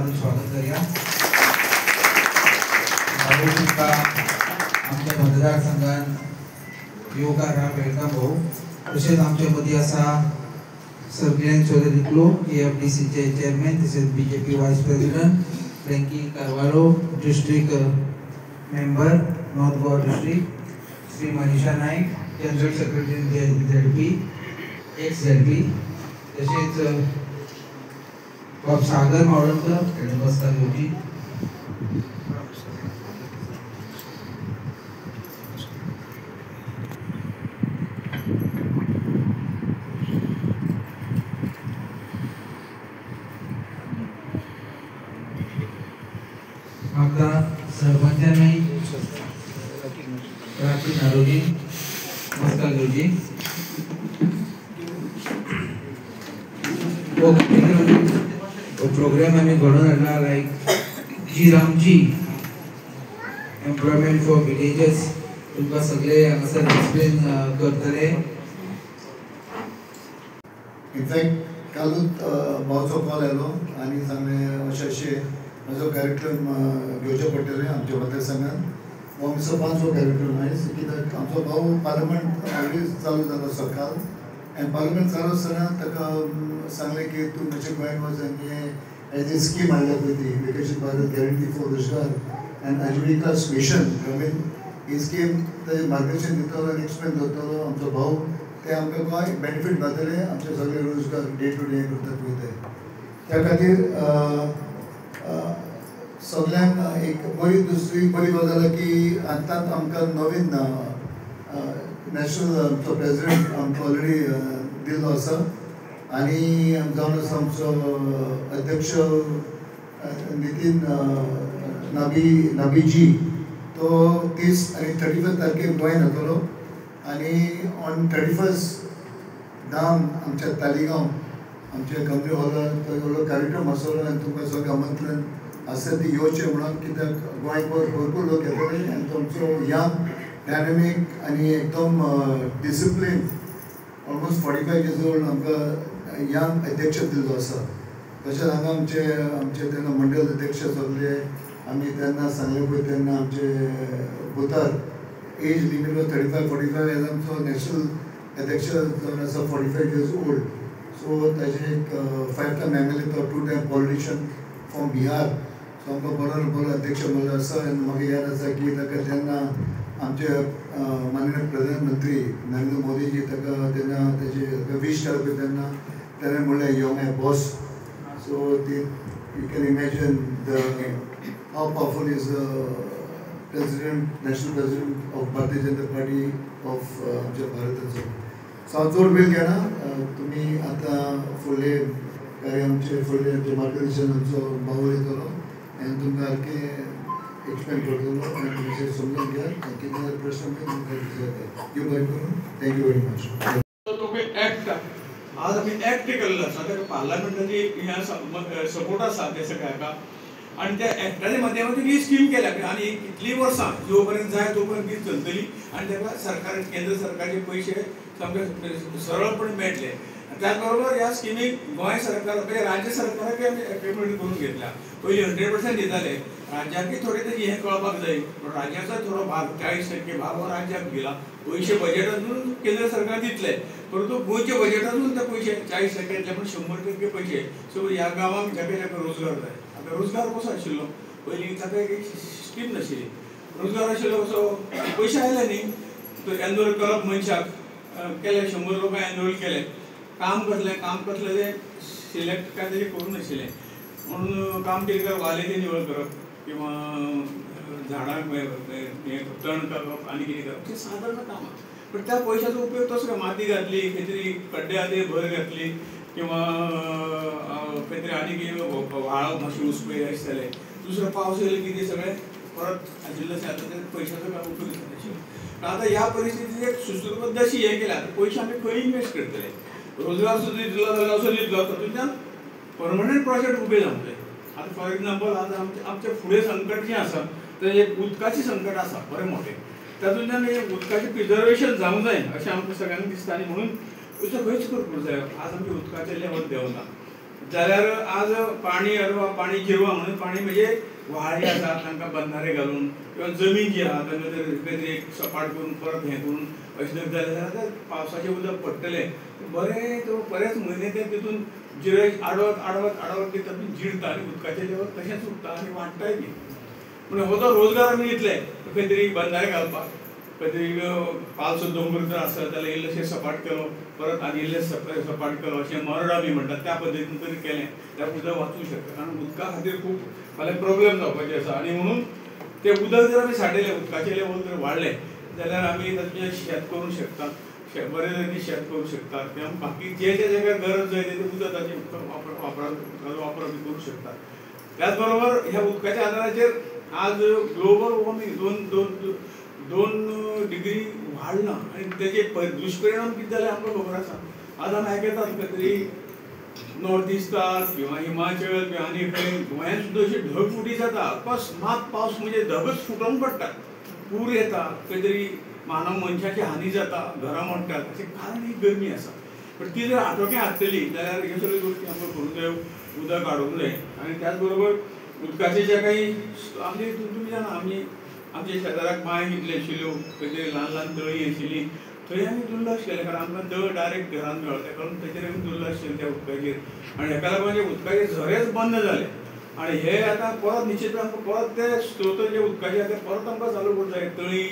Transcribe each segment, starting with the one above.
मारून स्वागत करूया। आमच्या मतदारसंघात युवकांना वेलकम भाऊ। तसेच आमच्या मध्ये असा सर किरण चौधरी क्लो AFDC चे चेअरमॅन, तसेच BJP vice president Frankie Carvalho, district member north Goa district Shri Manisha Naik, general secretary ZP x ZP, तसेच बाब सागर मावळकर नमस्कार गुरुजी। आपका सरपंचांनी राखी नारोजी नमस्कार गुरुजी। प्रोग्राम आम्ही घडून हाडला लायक जी रामजी एम्प्लॉयमेंट फॉर विलेजेस, तुमकां सगळे हांगासर एक्सप्लेन करतले। इनफॅक्ट कालूच भावचो कॉल आयलो आनी सांगलें अशें म्हजो कार्यक्रम घेवचे पडटले आमच्या मतदारसंघात। हो आमचो 5वो कार्यक्रम आयज, कित्याक आमचो भाऊ पार्लमेंट ऑलरेडी चालू जालो सकाळ, आनी पार्लमेंट चालू आसतना ताका सांगलें की तूं मातशें गोंयांत वच आनी एज ए स्कीम हाडल्या पळय ती विकसीत भारत गॅरंटी फॉर रोजगार एंड आजीविका मिशन ग्रामीण, ही स्कीम ते मार्गदर्शन दितलो आनी एक्सप्लेन करतलो आमचो भाऊ। ते आमकां गोंय बेनिफीट जातले, आमचे सगळे रोजगार डे टू डे करतात पळय ते। त्या खातीर सगळ्यांक एक दुसरी बरी गजाल की आतांच आमकां नवीन नॅशनल आमचो प्रेसिडेंट आमकां ऑलरेडी दिल्लो आसा आनी जावन आसा आमचो अध्यक्ष नितीन नाबीजी, तो 30 आनी 31 तारखेक गोंयांत येतलो आनी ऑन 31 धाम आमच्या तालिगांव आमच्या गांधी हॉलांत व्हडलो कार्यक्रम आसतलो आनी तुमकां सगळें आमंत्रण आसा ती येवचें म्हणून, कित्याक गोंयांत भरपूर लोक येतले आनी तुमचो यंग डायनॅमीक आनी एकदम डिसिप्लीन ऑलमोस्ट 45 years old आमकां यंग अध्यक्ष दिल्लो आसा। तशेंच हांगा आमचे तेन्ना मंडळ अध्यक्ष सगळे आमी तेन्ना सांगले पळय तेन्ना आमचे भुतार एज लिमीट वॉज 35-45 एज आमचो नॅशनल अध्यक्ष जावन आसा 45 years old। सो ताजे एक 5 time MLA तो 2 time politician from Bihar, so आमकां बरो अध्यक्ष मेळ्ळो आसा। आनी म्हाका याद आसा की ताका तेन्ना आमचे माननीय प्रधानमंत्री नरेंद्र मोदीजी ताका तेन्ना ताजे वीश केलो पळय तेन्ना ताणें म्हणलें you are my boss. So ती you can imagine how powerful is president, national president of Bharatiya Janata party of आमच्या भारताचो। सो हांव चड वेळ घेना, तुमी आतां फुडले कार्य आमचे फुडले मार्गदर्शन आमचो भाऊ येतलो आनी तुमकां सारकें एक्सप्लेन करतलो आनी तुमचे समजून घेयात आनी कितें प्रश्न तुमकां विचारतात। देव बरें करूं, थँक्यू व्हेरी मच। आज आम्ही ऍक्ट केलेलो आसा, त्या पार्लमेंटाची ह्या सपोर्ट आसा त्या सगळ्यांका आणि त्या ऍक्टाच्या माध्यमातून ही स्कीम केल्या आणि कितली वर्सां जोपर्यंत जाय तोपर्यंत ती चलतली आणि ताका सरकार केंद्र सरकारचे पैसे सामके सरळपणे मेळटले। त्याचबरोबर ह्या स्किमीक गोंय सरकार राज्य सरकाराक पेमेंट करून घेतल्या। पयलीं 100% दिताले, राज्याकय थोडे तेजी हें कळपाक जाय, राज्याचो थोडो भाग 40% भाग हो राज्याक दिला। पयशे बजेटांतून केंद्र सरकार दितले, परंतु गोंयच्या बजेटांतून ते पयशे 40% पूण 100% पयशे सो ह्या गांवांक जाका रोजगार जाय। आतां रोजगार कसो आशिल्लो, पयलीं ताका एक स्कीम नाशिल्ली, रोजगार आशिल्लो कसो पयशे आयले न्ही, तो एनरोल करप मनशाक केले, 100 लोकांक एनरोल केले, काम कसलें ते सिलेक्ट काय तरी करूं नाशिल्लें म्हणून काम कितें करप, वाले ते निवळ करप किंवा झाडांक तण करप आनी कितें करप, तें सादारण कामां। पण त्या पयशाचो उपयोग तसो माती घातली, खंय तरी खड्डे आहा ते भर घातली किंवा खंय तरी आनी कितें व्हाळ मातशें उसपय आसतालें, दुसरो पावस येयलो की ते सगळें परत आशिल्लें आतां त्या पयशाचो काय उपयोग नाशिल्लो। आतां ह्या परिस्थितीत एक सुसूत्रबद्ध अशी हें केल्या, पयशे आमी खंय इन्वेस्ट करतले, रोजगार सुद्दां दितलो जाल्यार असो दितलो तातूंतल्यान परमनंट प्रोजेक्ट उबे जावंक जाय। आतां फॉर एग्जाम्पल आतां आमचें फुडें संकट जें आसा तें एक उदकाचें संकट आसा बरें मोठें, तातूंतल्यान एक उदकाचें प्रिजर्वेशन जावंक जाय अशें आमकां सगळ्यांक दिसता आनी म्हणून अशें खंयच करपूं जाय। आज आमच्या उदकाचें लेवल देंवना, जाल्यार आज पाणी अडवा पाणी जिरवा म्हणून पाणी म्हणजे व्हाळी आसा तांकां बंधारे घालून किंवा जमीन जी आहा तांकां जर खंय एक सपाट करून परत हें करून अशें जर जालें जाल्यार पावसाचें उदक पडटलें बरेच म्हयने ते तितून जिरे आडवत ते तातूंत जिरता आनी उदकाचें लेवल तशेंच उरता आनी वाडटाय बी पूण हो जो रोजगार आमी घेतले खंय तरी बंधारे घालपाक खंय तरी पालसो दोंगर जर आसत जाल्यार इल्लेशें सपाट केलो परत आनी इल्लें सपाट केलो अशें मरडा बी म्हणटात त्या पद्दतीन तरी केलें जाल्यार उदक वाचूंक शकता कारण उदका खातीर खूब फाल्यां प्रॉब्लेम जावपाचे आसा आनी म्हणून तें उदक जर आमी साठयलें उदकाचें लेवल जर वाडलें जाल्यार आमी ताचें शेत करूंक शकतात बरे तरेन शेत करूंक शकतात किंवा बाकी जे जाग्यार गरज जाय ते उदकाचें वापर आमी करूंक शकतात त्याच बरोबर ह्या उदकाच्या आदाराचेर आज ग्लोबल वॉर्मिंग दोन डिग्री वाडला आनी तेजे दुश्परिणाम कितें जाले आमकां खबर आसा आज आमी आयकतात खंय तरी नॉर्थ इस्टाक किंवा हिमाचल किंवा आनी खंय गोंयांत सुद्दां अशी ढगफुटी जाता अकस्मात पावस म्हणजे ढगच फुटोवन पडटा पूर येता खंय तरी मानव मनशाची हानी जाता घरां मोडटात अशें कारण ही गरमी आसा पण ती जर आटोक्यात हाडटली जाल्यार ह्यो सगळ्यो गोश्टी आमकां करूंक जाय उदक काडूंक जाय आनी त्याच बरोबर उदकाचे जे काही आमचे तुमी जाणा आमी आमच्या शेजाराक बांय कितल्यो आशिल्ल्यो खंय तरी ल्हान तळी आशिल्ली थंय आमी दुर्लक्ष केलें कारण आमकां तळ डायरेक्ट घरांत मेळ्ळो त्या कारण तेचेर आमी दुर्लक्ष केलें त्या उदकाचेर आनी हेका लागून जे उदकाचे झरेच बंद जाले आनी हे आतां परत निश्चित आमकां परत ते स्त्रोत जे उदकाचे आसा ते परत आमकां चालू करूंक जाय तळी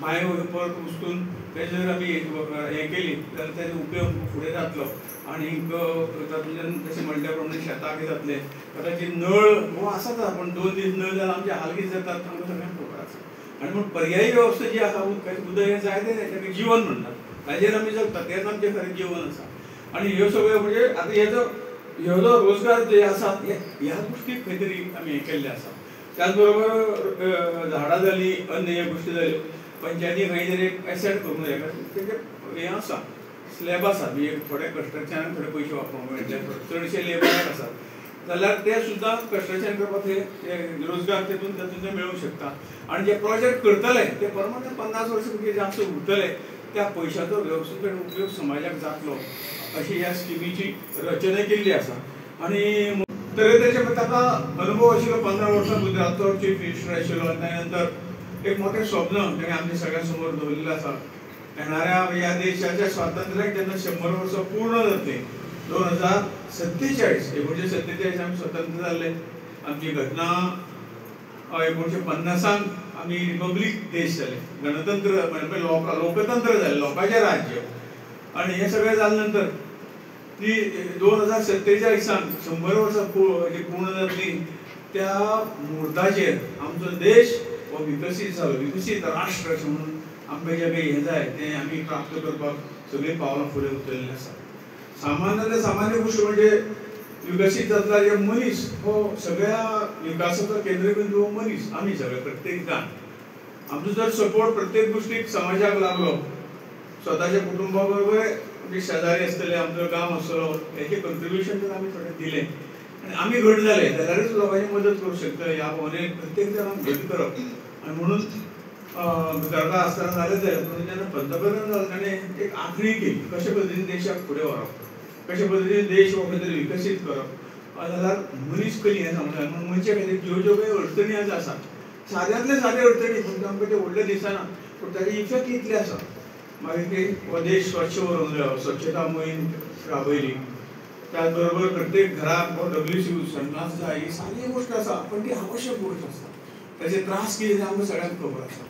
बांयो परत उस्तून तेजे जर आमी हें केली जाल्यार तेजो उपयोग फुडें जातलो आनीक तातूंतल्यान तशें म्हटल्या प्रमाणे शेताक जातलें कदाचीत नळ हो आसाच पण 2 दीस नळ जाल्यार आमचे हाल कितें जातात आमकां सगळ्यांक खबर आसा आनी म्हण पर्यायी वेवस्था जी आसा उदकाचें उदक हें जाय तें ताका जीवन म्हणटात ताजेर आमी जगतात तेंच आमचें खरें जीवन आसा आनी ह्यो सगळ्यो म्हणजे आतां ह्यो जो रोजगार जे आसात ह्या गोश्टी खंय तरी आमी हें केल्ले आसा त्याच बरोबर झाडां जालीं अन्य ह्यो गोश्टी जाल्यो पंचायती खंय तरी एक एसेट करूंक जाय तेजें हें आसा स्लॅब आसा म्हणजे थोडे कन्स्ट्रक्शनाक थोडे पयशे वापरूंक मेळटले चडशे लेबराक आसात जाल्यार ते सुद्दां कन्स्ट्रक्शन करपाक ते रोजगार तातूंत मेळूंक शकता आनी जे प्रोजेक्ट करतले ते परमनंट 50 वर्सां जास्त उरतले त्या पयशांचो वेवस्थीत उपयोग समाजाक जातलो अशी ह्या स्किमीची रचना केल्ली आसा आनी तरेतरेचे ताका अनुभव आशिल्लो 15 वर्सां गुजरातचो चीफ मिनिस्टर आशिल्लो आनी त्या नंतर एक मोठें स्वप्न ताणें आमच्या सगळ्यां समोर दवरलेलें आसा येणाऱ्या ह्या देशाच्या स्वातंत्र्याक जेन्ना 100 वर्सां पूर्ण जातली 2047 1947 आमी स्वतंत्र जाल्ले आमची घटना 1950 आमी रिपब्लीक देश जाले गणतंत्र म्हणजे लोकतंत्र जालें लोकांचें राज्य आनी हें सगळें जाले नंतर ती 2047 100 वर्सां पूर्ण जातली त्या मुहूर्ताचेर आमचो देश हो विकसीत जालो विकसीत राष्ट्र अशें म्हणून आमकां जें काही हें जाय तें आमी प्राप्त करपाक सगळीं पावलां फुडें उचलिल्लीं आसा सामान्य गोश्ट म्हणजे विकसीत जातला जे मनीस हो सगळ्या विकासाचो केंद्रबिंदू हो मनीस आमी सगळे प्रत्येक जाण आमचो जर सपोर्ट प्रत्येक गोश्टीक समाजाक लागलो स्वताच्या कुटुंबा बरोबर आमचे शेजारी आसतले आमचो गांव आसतलो हेचे कंट्रिब्युशन जर आमी थोडें दिलें आनी आमी घट जाले जाल्यारूच लोकांची मदत करूंक शकता ह्या भावनेक प्रत्येक जाणाक घट करप आनी म्हणून गुजराता आसतना जालें जाल्यार पूण जेन्ना पंतप्रधान जालो ताणें एक आंखणी केली कशे पद्दतीन देशाक फुडें व्हरप कशे पद्दतीन देश हो खंय तरी विकसीत करप जाल्यार मनीस कली हें सांगूंक जाय म्हणून मनशा खातीर ज्यो काही अडचणी आज आसात साद्यांतले सादे अडचणी पूण आमकां ते व्हडले दिसना पूण ताचे इफेक्ट इतले आसा मागीर ते हो देश स्वच्छ व्हरूंक जायो स्वच्छता मोहीम राबयली त्याच बरोबर प्रत्येक घराक हो WC संडास जाय ही सादी गोश्ट आसा पण ती आवश्यक गोश्ट आसता ताचे त्रास कितें तें आमकां सगळ्यांक खबर आसा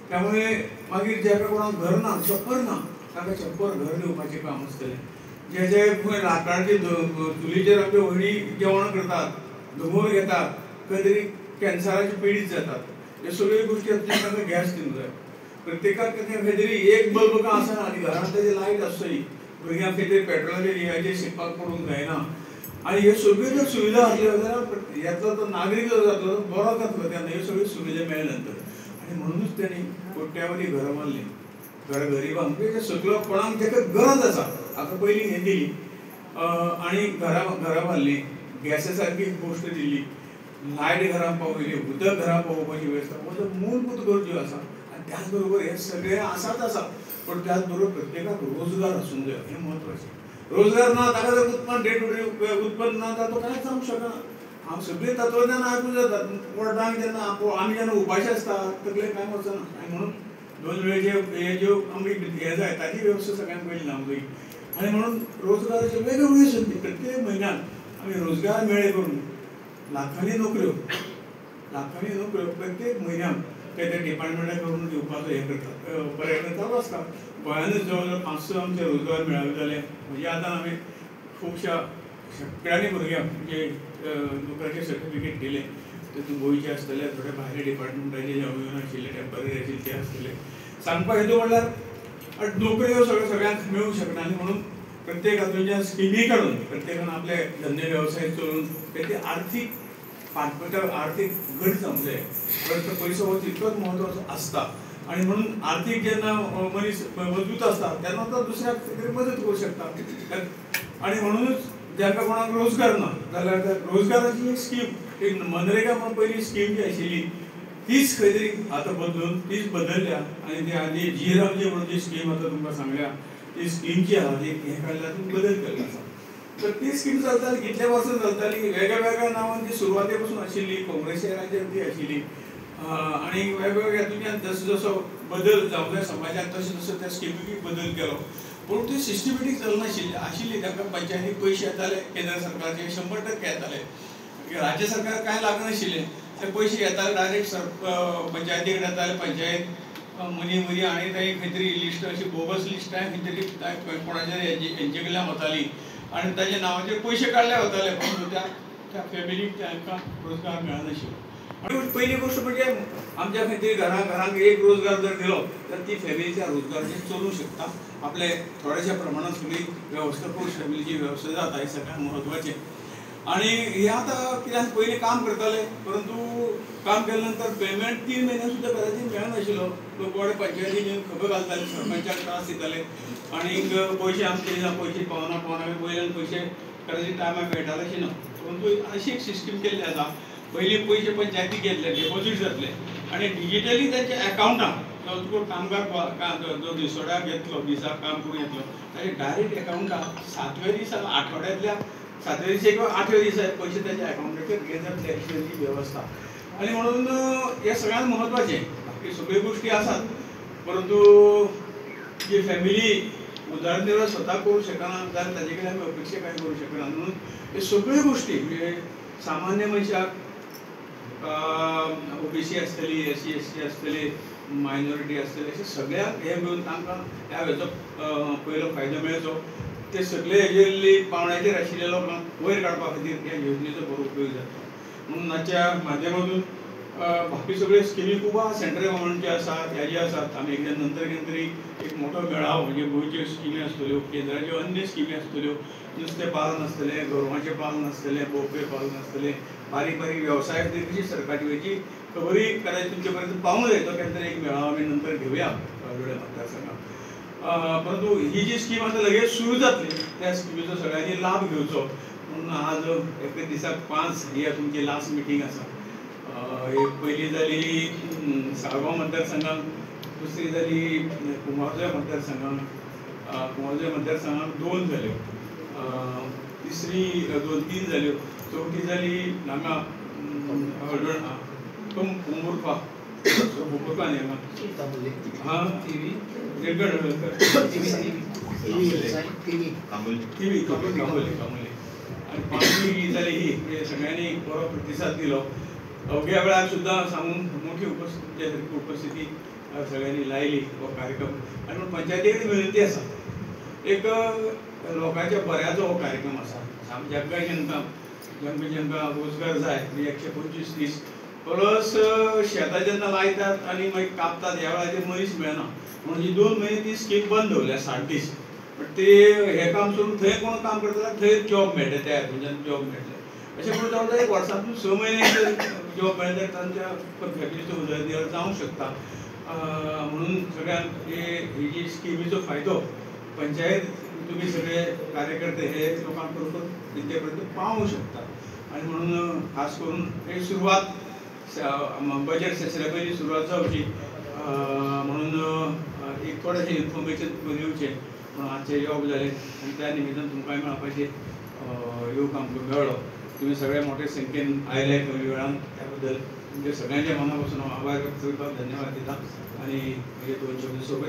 त्यामुळे मागीर जेका कोणाक घर ना छप्पर ना ताका छप्पर घर दिवपाचें काम आसतलें जे खंय लाकडाची चुलीचेर आमच्यो व्हडी जेवण करतात धुंवर घेतात खंय तरी कॅन्सराची पिडीत जातात ह्यो सगळ्यो गोश्टी आसतात तांकां गॅस दिवंक जाय प्रत्येकाक खंय तरी एक बल्ब का आसना आनी घरांत ताची लायट आसतली भुरग्यांक खंय तरी पेट्रोलाचेर लियाचेर शिकपाक पडूंक जायना आनी ह्यो सगळ्यो जर सुविधा आसल्यो जाल्यार ह्याचो तो नागरीक जो जातलो तो बरो जातलो तेन्ना ह्यो सगळ्यो सुविधा मेळ्ळे नंतर आनी म्हणूनच तेणी कोट्यावधी घरां बांदलीं गरिबांक म्हणजे सगळो कोणाक जेका गरज आसा आतां पयलीं हें दिली आनी घरां बांदलीं गॅसा सारकी गोश्ट दिली लायट घरां पावयली उदक घरां पावोवपाची वेवस्था हो जो मूलभूत गरजो आसा आनी त्याच बरोबर हे सगळें आसाच आसा पण त्याच बरोबर प्रत्येकाक रोजगार आसूंक जाय हें म्हत्वाचें रोजगार ना ताका जर उत्पन्न डे टू डे उत्पन्न ना तो कांयच जावंक शकना. हांव सगळीं तत्वज्ञान आयकून जातात. कोर्टांक जेन्ना आमी जेन्ना उपाशी आसता तकलेक कांय वचना. आनी म्हणून दोन वेळेचे हे ज्यो आमी हे जाय ताची वेवस्था सगळ्यांत पयली लावंक जायी. आनी म्हणून रोजगाराच्यो वेगवेगळ्यो संदी प्रत्येक म्हयन्याक आमी रोजगार मेळे करून लाखांनी नोकऱ्यो प्रत्येक म्हयन्याक ते डिपार्टमेंटा करून दिवपाचो हे करतात, प्रयत्न चालू आसता. गोंयांतूच जवळ जवळ 500 आमचे रोजगार मेळावे जाले. म्हणजे आतां हांवें खुबश्या शेतकऱ्यांनी भुरग्यांक म्हणजे नोकऱ्याचे सर्टिफिकेट दिले. तितून गोंयचे आसतले, थोडे भायले डिपार्टमेंटाचे जे अभियान आशिल्ले टेम्पररी आशिल्ले ते आसतले. सांगपाक येतो म्हणल्यार नोकऱ्यो सगळ्यांक मेळूंक शकना. आनी म्हणून प्रत्येक हातूंतल्यान स्किमी काडून प्रत्येकान आपले धंदे वेवसाय चलोवन तेची आर्थीक आर्थीक घट जावंक जाय. पयसो हो तितकोच म्हत्वाचो आसता. आनी म्हणून आर्थीक जेन्ना मनीस मजबूत आसता तेन्ना तो दुसऱ्याक कितें मदत करूंक शकता. आनी म्हणूनच जांकां कोणाक रोजगार ना जाल्यार त्या रोजगाराची एक स्कीम, एक मनरेगा म्हणून पयली स्कीम जी आशिल्ली तीच खंय तरी आतां बदलून तीच बदलल्या. आनी ती आनी जी म्हणून जी स्कीम आतां तुमकां सांगल्या ती स्कीम जी आहा ती हे काडल्या तातूंत बदल केल्लो आसा. तर ती स्कीम चलताली कितल्या वर्सां चलताली, वेगळ्या नांवान ती सुरवाते पासून आशिल्ली, काँग्रेसी राज्यात ती आशिल्ली. आनी वेगवेगळ्या हातूंतल्यान जसो जसो बदल जावंक जाय समाजात तसो तसो त्या स्किमीक बदल केलो. पूण ती सिस्टमॅटीक चलनाशिल्ली आशिल्ली. ताका पंचायतीक पयशे येताले केंद्र सरकारचे 100% येताले. राज्य सरकार कांय लागनाशिल्लें. ते पयशे येताले डायरेक्ट पंचायती कडेन येताले. पंचायत मनी आनी थंय खंय तरी लिस्ट अशी बोगस लिस्ट खंय तरी कोणाच्या हेंचे कडल्यान वताली आनी ताच्या नांवाचेर पयशे काडले वताले. पूण त्या फॅमिलीक तांकां रोजगार मेळनाशिल्लो. आनी पयली गोश्ट म्हणजे आमच्या खंय तरी घरांक एक रोजगार जर दिलो तर ती फॅमिली त्या रोजगाराचेर चलूंक शकता. आपले थोड्याशा प्रमाणात सगळी वेवस्था करूंक फॅमिलीची वेवस्था जाता. हें सगळ्यांत म्हत्वाचें. आनी हे आतां कित्याक पयलीं काम करताले परंतु काम केले नंतर पेमेंट 3 म्हयने सुद्दां घराची मेळनाशिल्लो. लोक व्हड पंचायतीन खबर घालताले, सरपंचाक त्रास दिताले आनी पयशे आमचे पयशे पावना वयल्यान पयशे घराच्या टायमार मेळटाले अशें ना. परंतु अशी एक सिस्टम केल्ली आसा. पयलीं पयशे पंचायतीक घेतले, डिपॉझीट जातले आनी डिजिटली तांचे अकावंटाक जो कामगार जो दिसोड्याक घेतलो, दिसाक काम करून येतलो ताचे डायरेक्ट अकावंटाक 7व्या दिसा आठवड्यांतल्या 7व्या दिसा किंवा 8व्या दिसा पयशे ताच्या अकावंटाचेर हे जातले अशी ती वेवस्था. आनी म्हणून हे सगळ्यांत म्हत्वाचें. बाकी सगळ्यो गोश्टी आसात परंतु जी फॅमिली उदरनिर्वाह स्वता करूंक शकना जाल्यार ताजे कडेन आमी अपेक्षा कांय करूंक शकना. म्हणून ह्यो सगळ्यो गोश्टी म्हणजे सामान्य मनशाक ओबीसी आसतली, SC ST आसतली, मायनॉरिटी आसतली अशें सगळ्यांक हे मेळून तांकां ह्या हेचो पयलो फायदो मेळचो. ते सगळे हेजेर पावंड्याचेर आशिल्ल्या लोकांक वयर काडपा खातीर ह्या योजनेचो बरो उपयोग जाता. म्हणून हाच्या माध्यमांतून बाकी सगळे स्किमी खूब आसा. सेंट्रल गव्हर्मेंटचे आसात, ह्याचे आसात. आमी एकदां नंतर कितें तरी एक मोठो मेळावो म्हणजे गोंयच्यो स्किमी आसतल्यो, केंद्राच्यो अन्य स्किमी आसतल्यो, नुस्तें पालन आसतलें, गोरवांचें पालन आसतलें, बोकळे पालन आसतलें, बारीक बारीक वेवसाय खातीर कशी सरकारची वेची खबरी कदाचित तुमचे पर्यंत पावूंक जाय. तो केन्ना तरी एक मेळावो आमी नंतर घेवया वेगवेगळ्या मतदारसंघात. परंतु ही जी स्कीम आतां लगेच सुरू जातली त्या स्किमीचो सगळ्यांनी लाभ घेवचो. म्हणून आज एका दिसाक 5 ही तुमची लास्ट मिटींग आसा. एक पयली जाली साळगांव मतदारसंघाक, दुसरी जाली कुंभारजुंव्या मतदारसंघाक. कुंभारजुंव्या मतदारसंघाक 2 जाल्यो, तिसरी 2-3 जाल्यो, चवथी जाली हांगा उंबुरपा न्ही हांगा कांबोली. आनी 5वी जाली ही म्हणजे सगळ्यांनी बरो प्रतिसाद दिलो. अवघ्या वेळार सुद्दां सांगून मोठी उपस्थिती सगळ्यांनी लायली हो कार्यक्रम. आनी म्हणून पंचायती कडेन विनंती आसा, एक लोकांच्या बऱ्याचो हो कार्यक्रम आसा. जांकां रोजगार जाय म्हणजे 125 दीस प्लस शेतां जेन्ना लायतात आनी मागीर कापतात ह्या वेळाचेर मनीस मेळना. म्हणजे 2 म्हयने ती स्कीम बंद दवरल्या 60 दीस. बट ते हे काम सोडून थंय कोण काम करता थंय जॉब मेळटा, त्या हातूंतल्यान जॉब मेळटले. अशें करून जावं एक वर्सांतून 6 म्हयने जॉब मेळटा तांच्या फॅमिलीचो उदरनिर्वाह जावंक शकता. म्हणून सगळ्यांक ही जी स्किमीचो फायदो पंचायत तुम्ही सगळे कार्यकर्ते हे लोकांपर्यंत तेंचे पर्यंत पावूंक शकता. आनी म्हणून खास करून हे सुरवात बजेट सेशना पयलीं सुरवात जावची म्हणून एक थोडेशें इन्फॉर्मेशन दिवचें. पूण आजचे योग जाले आनी त्या निमित्तान तुमकांय मेळपाचें योग आमकां मेळ्ळो. तुम्ही सगळे मोठे संख्येन आयले कमी वेळान त्या बद्दल तुमचे सगळ्यांचे मना पासून हांव आभार व्यक्त करपाक धन्यवाद दिता आनी म्हजे 2 शब्द सोबत